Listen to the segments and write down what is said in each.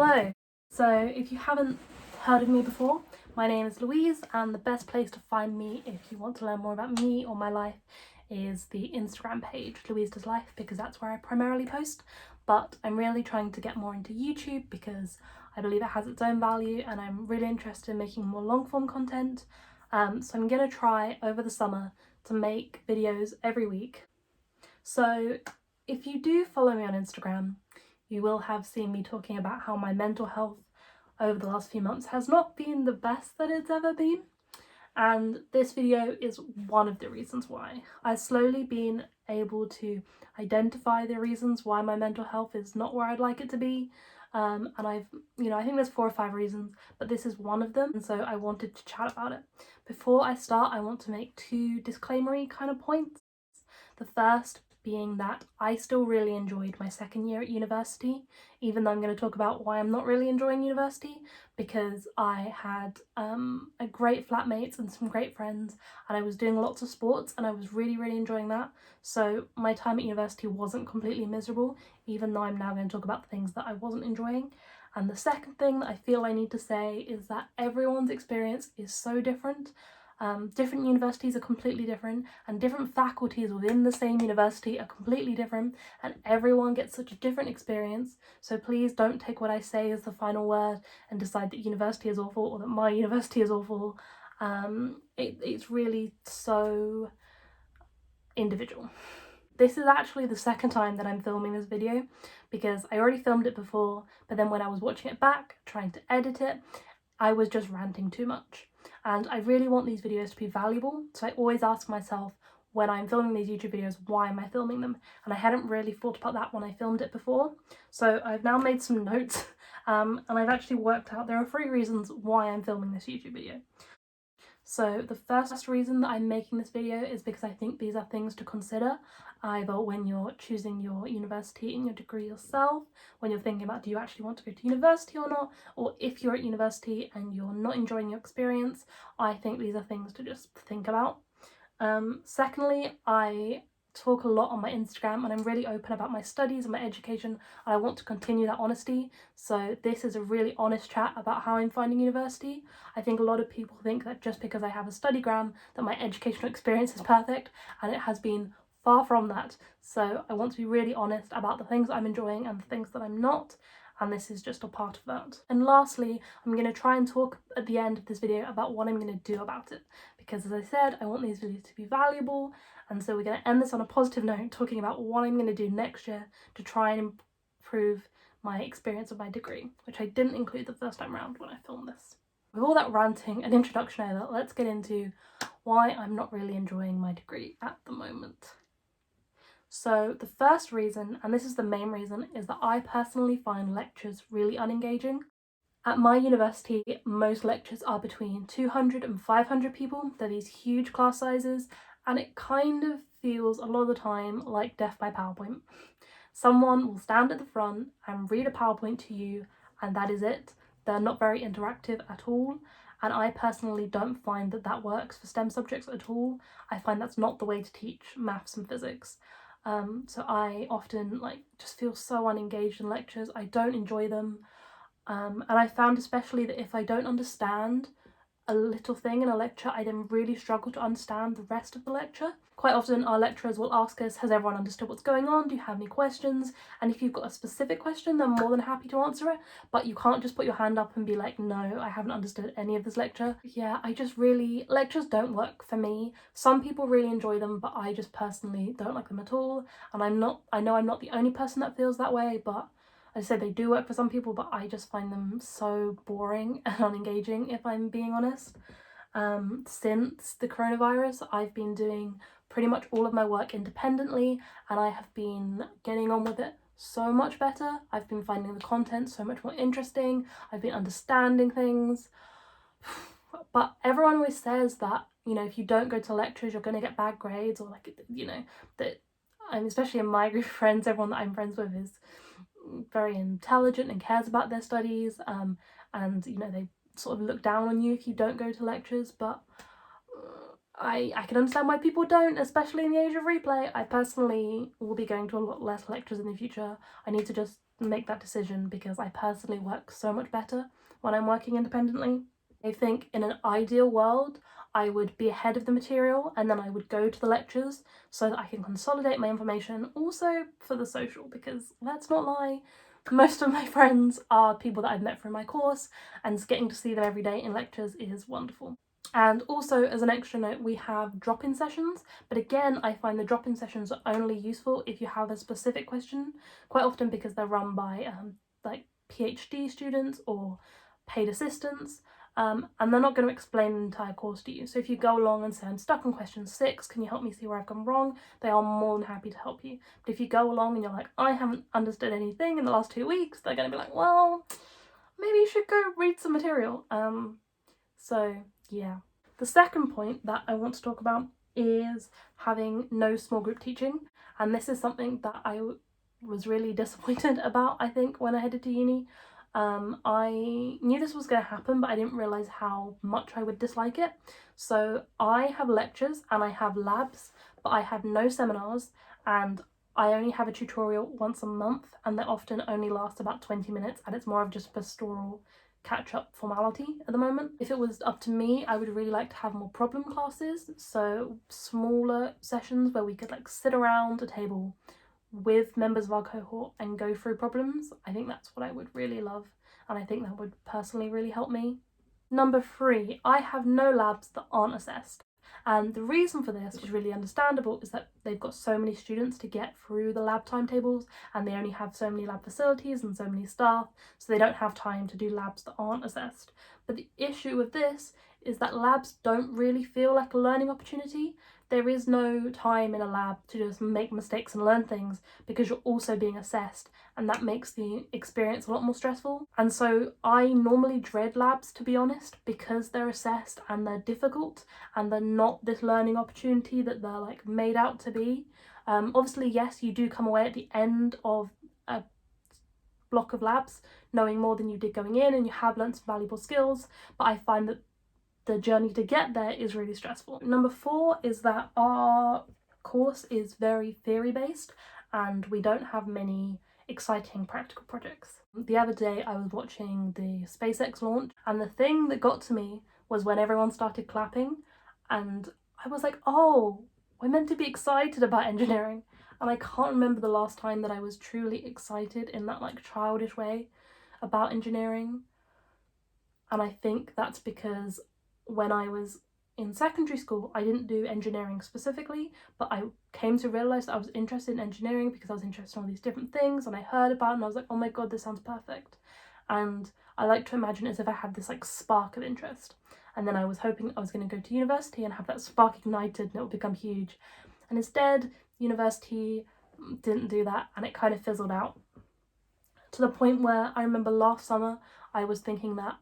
Hello! So if you haven't heard of me before, my name is Louise, and the best place to find me if you want to learn more about me or my life is the Instagram page, Louise Does Life, because that's where I primarily post. But I'm really trying to get more into YouTube because I believe it has its own value and I'm really interested in making more long form content. So I'm going to try over the summer to make videos every week. So if you do follow me on Instagram, you will have seen me talking about how my mental health over the last few months has not been the best that it's ever been. And this video is one of the reasons why. I've slowly been able to identify the reasons why my mental health is not where I'd like it to be. And I think there's 4 or 5 reasons, but this is one of them. And so I wanted to chat about it. Before I start, I want to make 2 disclaimery kind of points. The first being that I still really enjoyed my second year at university, even though I'm going to talk about why I'm not really enjoying university, because I had a great flatmates and some great friends, and I was doing lots of sports and I was really enjoying that. So my time at university wasn't completely miserable, even though I'm now going to talk about the things that I wasn't enjoying. And the second thing that I feel I need to say is that everyone's experience is so different. Different universities are completely different, and different faculties within the same university are completely different, and everyone gets such a different experience. So please don't take what I say as the final word and decide that university is awful or that my university is awful. It's really so individual. This is actually the second time that I'm filming this video, because I already filmed it before, but then when I was watching it back, trying to edit it, I was just ranting too much. And I really want these videos to be valuable, so I always ask myself when I'm filming these YouTube videos, why am I filming them? And I hadn't really thought about that when I filmed it before. So I've now made some notes, and I've actually worked out there are 3 reasons why I'm filming this YouTube video. So the first reason that I'm making this video is because I think these are things to consider, either when you're choosing your university and your degree yourself, when you're thinking about do you actually want to go to university or not, or if you're at university and you're not enjoying your experience. I think these are things to just think about. Secondly, I talk a lot on my Instagram and I'm really open about my studies and my education, and I want to continue that honesty. So this is a really honest chat about how I'm finding university. I think a lot of people think that just because I have a studygram that my educational experience is perfect, and it has been far from that. So I want to be really honest about the things I'm enjoying and the things that I'm not, and this is just a part of that. And lastly, I'm going to try and talk at the end of this video about what I'm going to do about it, because as I said, I want these videos to be valuable, and so we're going to end this on a positive note, talking about what I'm going to do next year to try and improve my experience of my degree, which I didn't include the first time around when I filmed this. With all that ranting and introduction over, let's get into why I'm not really enjoying my degree at the moment. So the first reason, and this is the main reason, is that I personally find lectures really unengaging. At my university, most lectures are between 200 and 500 people. They're these huge class sizes, and it kind of feels a lot of the time like death by PowerPoint. Someone will stand at the front and read a PowerPoint to you, and that is it. They're not very interactive at all, and I personally don't find that that works for STEM subjects at all. I find that's not the way to teach maths and physics. So I often just feel so unengaged in lectures. I don't enjoy them. And I found especially that if I don't understand a little thing in a lecture, I then really struggle to understand the rest of the lecture. Quite often our lecturers will ask us, has everyone understood what's going on? Do you have any questions? And if you've got a specific question, they're more than happy to answer it, but you can't just put your hand up and be like, no, I haven't understood any of this lecture. Yeah, lectures don't work for me. Some people really enjoy them, but I just personally don't like them at all. And I know I'm not the only person that feels that way, but as I said, they do work for some people, but I just find them so boring and unengaging, if I'm being honest. Since the coronavirus, I've been doing pretty much all of my work independently, and I have been getting on with it so much better. I've been finding the content so much more interesting. I've been understanding things. But everyone always says that, if you don't go to lectures, you're going to get bad grades, or that especially in my group of friends, everyone that I'm friends with is very intelligent and cares about their studies, and they sort of look down on you if you don't go to lectures. But I can understand why people don't, especially in the age of replay. I personally will be going to a lot less lectures in the future. I need to just make that decision because I personally work so much better when I'm working independently. I think in an ideal world, I would be ahead of the material and then I would go to the lectures so that I can consolidate my information, also for the social, because let's not lie, most of my friends are people that I've met through my course, and getting to see them every day in lectures is wonderful. And also, as an extra note, we have drop-in sessions, but again, I find the drop-in sessions are only useful if you have a specific question, quite often because they're run by like PhD students or paid assistants, and they're not going to explain the entire course to you. So if you go along and say, I'm stuck on question 6, can you help me see where I've gone wrong? They are more than happy to help you. But if you go along and you're like, I haven't understood anything in the last 2 weeks, they're going to be like, well, maybe you should go read some material. So yeah. The second point that I want to talk about is having no small group teaching, and this is something that I was really disappointed about, I think, when I headed to uni. I knew this was going to happen, but I didn't realise how much I would dislike it. So I have lectures and I have labs, but I have no seminars, and I only have a tutorial once a month, and they often only last about 20 minutes, and it's more of just pastoral catch-up formality at the moment. If it was up to me, I would really like to have more problem classes, so smaller sessions where we could like sit around a table with members of our cohort and go through problems. I think that's what I would really love, and I think that would personally really help me. Number 3, I have no labs that aren't assessed. And the reason for this, which is really understandable, is that they've got so many students to get through the lab timetables, and they only have so many lab facilities and so many staff, so they don't have time to do labs that aren't assessed. But the issue with this is that labs don't really feel like a learning opportunity. There is no time in a lab to just make mistakes and learn things, because you're also being assessed, and that makes the experience a lot more stressful. And so I normally dread labs, to be honest, because they're assessed and they're difficult and they're not this learning opportunity that they're like made out to be. Obviously, yes, you do come away at the end of a block of labs knowing more than you did going in, and you have learnt some valuable skills, but I find that the journey to get there is really stressful. Number 4 is that our course is very theory based and we don't have many exciting practical projects. The other day I was watching the SpaceX launch, and the thing that got to me was when everyone started clapping, and I was like, oh, we're meant to be excited about engineering. And I can't remember the last time that I was truly excited in that like childish way about engineering. And I think that's because when I was in secondary school, I didn't do engineering specifically, but I came to realise that I was interested in engineering because I was interested in all these different things, and I heard about it and I was like, oh my god, this sounds perfect. And I like to imagine it as if I had this like spark of interest, and then I was hoping I was going to go to university and have that spark ignited and it would become huge. And instead, university didn't do that, and it kind of fizzled out, to the point where I remember last summer I was thinking that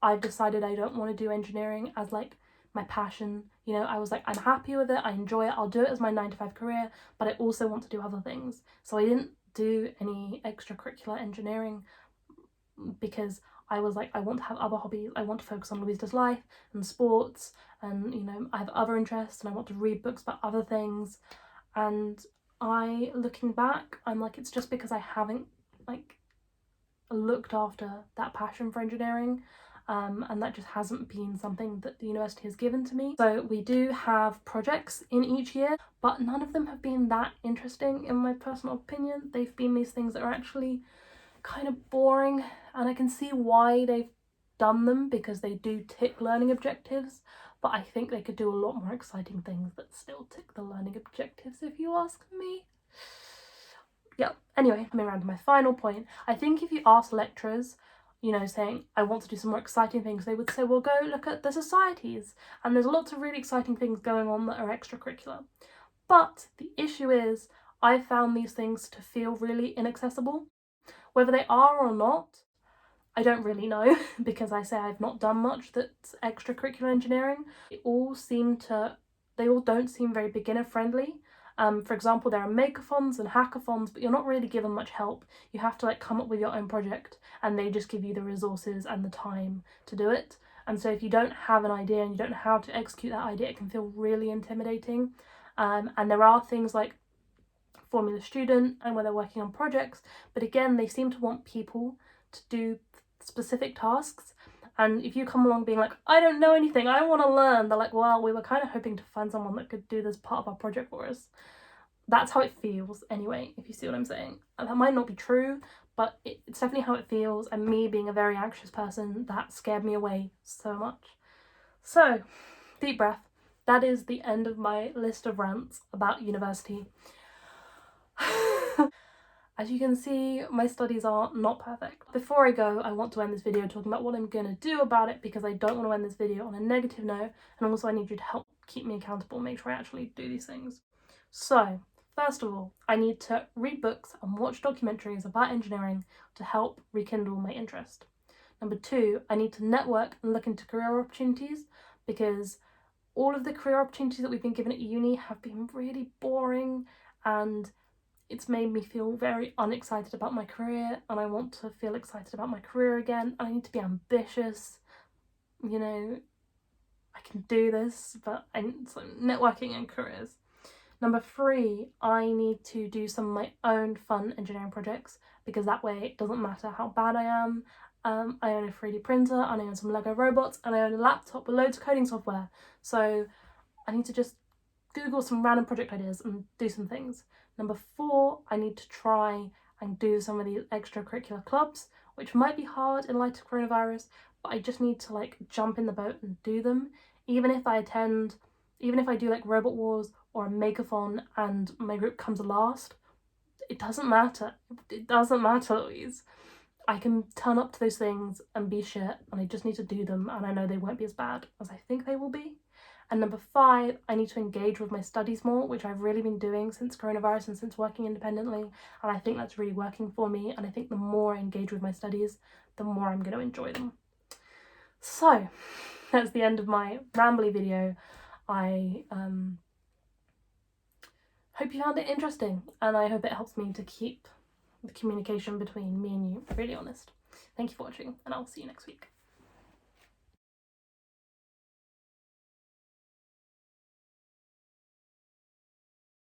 I've decided I don't want to do engineering as like my passion. You know, I was like, I'm happy with it, I enjoy it, I'll do it as my 9-to-5 career, but I also want to do other things. So I didn't do any extracurricular engineering because I was like, I want to have other hobbies. I want to focus on Louise Does Life and sports, and you know, I have other interests and I want to read books about other things. And looking back, I'm like, it's just because I haven't like looked after that passion for engineering, and that just hasn't been something that the university has given to me. So we do have projects in each year, but none of them have been that interesting in my personal opinion. They've been these things that are actually kind of boring, and I can see why they've done them because they do tick learning objectives, but I think they could do a lot more exciting things that still tick the learning objectives, if you ask me. Yeah, anyway, coming around to my final point, I think if you ask lecturers, you know, saying, I want to do some more exciting things, they would say, well, go look at the societies, and there's lots of really exciting things going on that are extracurricular. But the issue is, I found these things to feel really inaccessible. Whether they are or not, I don't really know, because I say I've not done much that's extracurricular engineering. They all don't seem very beginner friendly. For example, there are makeathons and hackathons, but you're not really given much help. You have to like come up with your own project, and they just give you the resources and the time to do it. And so if you don't have an idea and you don't know how to execute that idea, it can feel really intimidating. And there are things like, formula student and where they're working on projects, but again, they seem to want people to do specific tasks. And if you come along being like, I don't know anything, I want to learn, they're like, well, we were kind of hoping to find someone that could do this part of our project for us. That's how it feels anyway, if you see what I'm saying. And that might not be true, but it's definitely how it feels, and me being a very anxious person, that scared me away so much. So, deep breath. That is the end of my list of rants about university. As you can see, my studies are not perfect. Before I go, I want to end this video talking about what I'm going to do about it, because I don't want to end this video on a negative note, and also I need you to help keep me accountable, make sure I actually do these things. So, first of all, I need to read books and watch documentaries about engineering to help rekindle my interest. Number 2, I need to network and look into career opportunities, because all of the career opportunities that we've been given at uni have been really boring, and it's made me feel very unexcited about my career, and I want to feel excited about my career again. I need to be ambitious, you know, I can do this, but so networking and careers. Number 3, I need to do some of my own fun engineering projects, because that way it doesn't matter how bad I am. I own a 3D printer, and I own some Lego robots, and I own a laptop with loads of coding software. So I need to just Google some random project ideas and do some things. Number 4, I need to try and do some of these extracurricular clubs, which might be hard in light of coronavirus, but I just need to like jump in the boat and do them. Even if I do like Robot Wars or a Makeathon and my group comes last, it doesn't matter. It doesn't matter, Louise. I can turn up to those things and be shit, and I just need to do them, and I know they won't be as bad as I think they will be. And number 5, I need to engage with my studies more, which I've really been doing since coronavirus and since working independently, and I think that's really working for me, and I think the more I engage with my studies, the more I'm going to enjoy them. So, that's the end of my rambly video. I hope you found it interesting, and I hope it helps me to keep the communication between me and you really honest. Thank you for watching, and I'll see you next week.